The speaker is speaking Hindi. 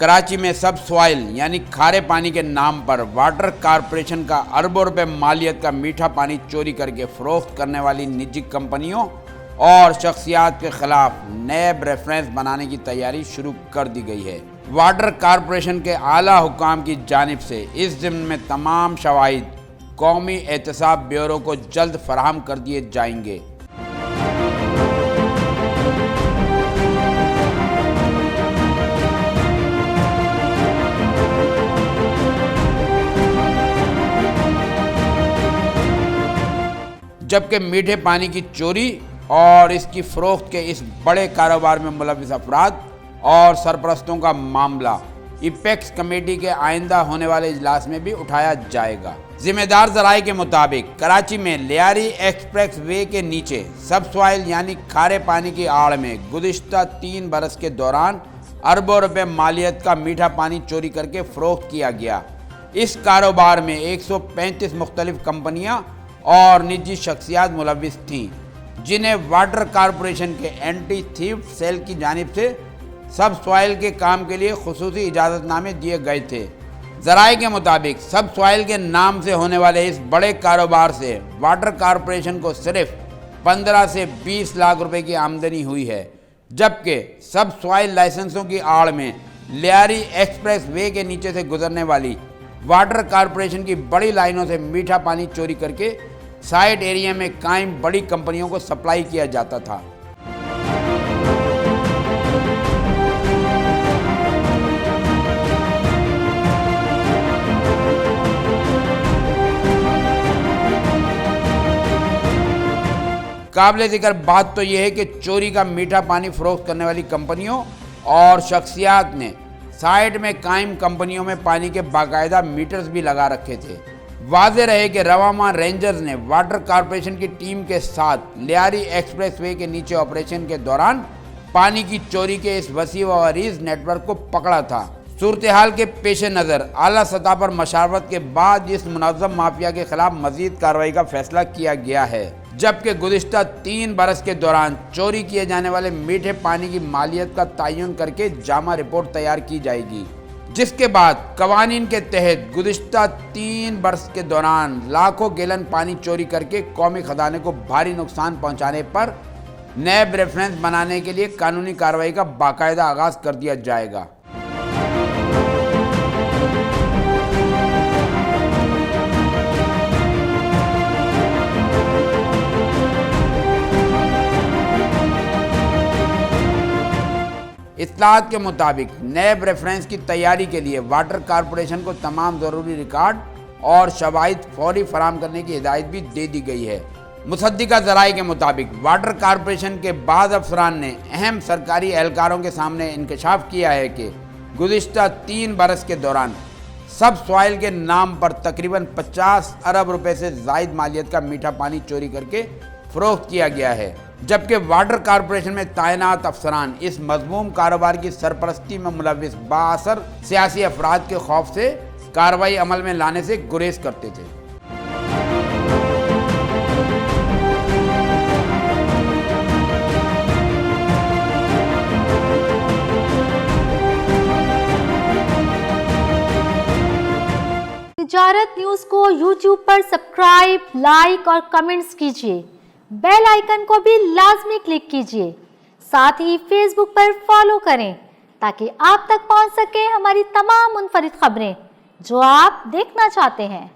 कराची में सब सॉइल यानी खारे पानी के नाम पर वाटर कॉरपोरेशन का अरबों रुपए मालियत का मीठा पानी चोरी करके फरोख्त करने वाली निजी कंपनियों और शख्सियात के खिलाफ नैब रेफरेंस बनाने की तैयारी शुरू कर दी गई है। वाटर कॉरपोरेशन के आला हुकाम की जानिब से इस ज़िम्न में तमाम शवाहिद कौमी एहतसाब ब्यूरो को जल्द फराहम कर दिए जाएंगे। जबकि मीठे पानी की चोरी और इसकी फरोख्त के इस बड़े कारोबार में मुलविस अफराद और सरपरस्तों का मामला इपेक्स कमेटी के आइंदा होने वाले इजलास में भी उठाया जाएगा। जिम्मेदार जराये के मुताबिक कराची में लियारी एक्सप्रेस वे के नीचे सब सॉइल यानी खारे पानी की आड़ में गुज़िश्ता 3 बरस के दौरान अरबों रुपए मालियत का मीठा पानी चोरी करके फरोख्त किया गया। इस कारोबार में 135 मुख्तलिफ कंपनियां और निजी शख्सियात मुलविस थीं, जिन्हें वाटर कॉरपोरेशन के एंटी थीफ सेल की जानिब से सब सॉइल के काम के लिए खुसूसी इजाज़तनामे दिए गए थे। ज़राए के मुताबिक सब सॉइल के नाम से होने वाले इस बड़े कारोबार से वाटर कॉरपोरेशन को सिर्फ 15 से 20 लाख रुपए की आमदनी हुई है, जबकि सब सॉइल लाइसेंसों की आड़ में लियारी एक्सप्रेस वे के नीचे से गुजरने वाली वाटर कॉरपोरेशन की बड़ी लाइनों से मीठा पानी चोरी करके साइड एरिया में कायम बड़ी कंपनियों को सप्लाई किया जाता था। काबिल ज़िक्र बात तो यह है कि चोरी का मीठा पानी फरोख्त करने वाली कंपनियों और शख्सियात ने साइड में कायम कंपनियों में पानी के बाकायदा मीटर्स भी लगा रखे थे। वाज़ेह रहे कि रवामा रेंजर्स ने वाटर कॉरपोरेशन की टीम के साथ लियारी एक्सप्रेस वे के नीचे ऑपरेशन के दौरान पानी की चोरी के इस वसी व अरीज नेटवर्क को पकड़ा था। सूरत हाल के पेश नज़र आला सतह पर मशावरत के बाद इस मुनज़्ज़म माफिया के खिलाफ मजीद कार्रवाई का फैसला किया गया है, जबकि गुज़िश्ता 3 बरस के दौरान चोरी किए जाने वाले मीठे पानी की मालियत का तयन करके जामा रिपोर्ट तैयार की जाएगी, जिसके बाद कवानीन के तहत गुज़िश्ता 3 बरस के दौरान लाखों गैलन पानी चोरी करके कौमी खजाने को भारी नुकसान पहुंचाने पर नैब रेफरेंस बनाने के लिए कानूनी कार्रवाई का बाकायदा आगाज़ कर दिया जाएगा। इत्तलात के मुताबिक नैब रेफरेंस की तैयारी के लिए वाटर कॉरपोरेशन को तमाम ज़रूरी रिकॉर्ड और शवाहिद फौरी फराहम करने की हिदायत भी दे दी गई है। मुसद्दिका ज़राए के मुताबिक वाटर कॉरपोरेशन के बाद अफसरान ने अहम सरकारी एहलकारों के सामने इंकशाफ किया है कि गुज़िश्ता 3 बरस के दौरान सब सॉइल के नाम पर तकरीबन 50 अरब रुपए से ज़ायद मालियत का मीठा पानी चोरी करके फरोख्त किया गया है, जबकि वाटर कॉरपोरेशन में तैनात अफसरान इस मज़मूम कारोबार की सरपरस्ती में मुलविस बाअसर सियासी अफराद के खौफ से कार्रवाई अमल में लाने से गुरेज करते थे। तिजारत न्यूज़ को YouTube पर सब्सक्राइब, लाइक और कमेंट्स कीजिए। बेल आइकन को भी लाजमी क्लिक कीजिए। साथ ही फेसबुक पर फॉलो करें ताकि आप तक पहुंच सके हमारी तमाम मुनफरिद खबरें जो आप देखना चाहते हैं।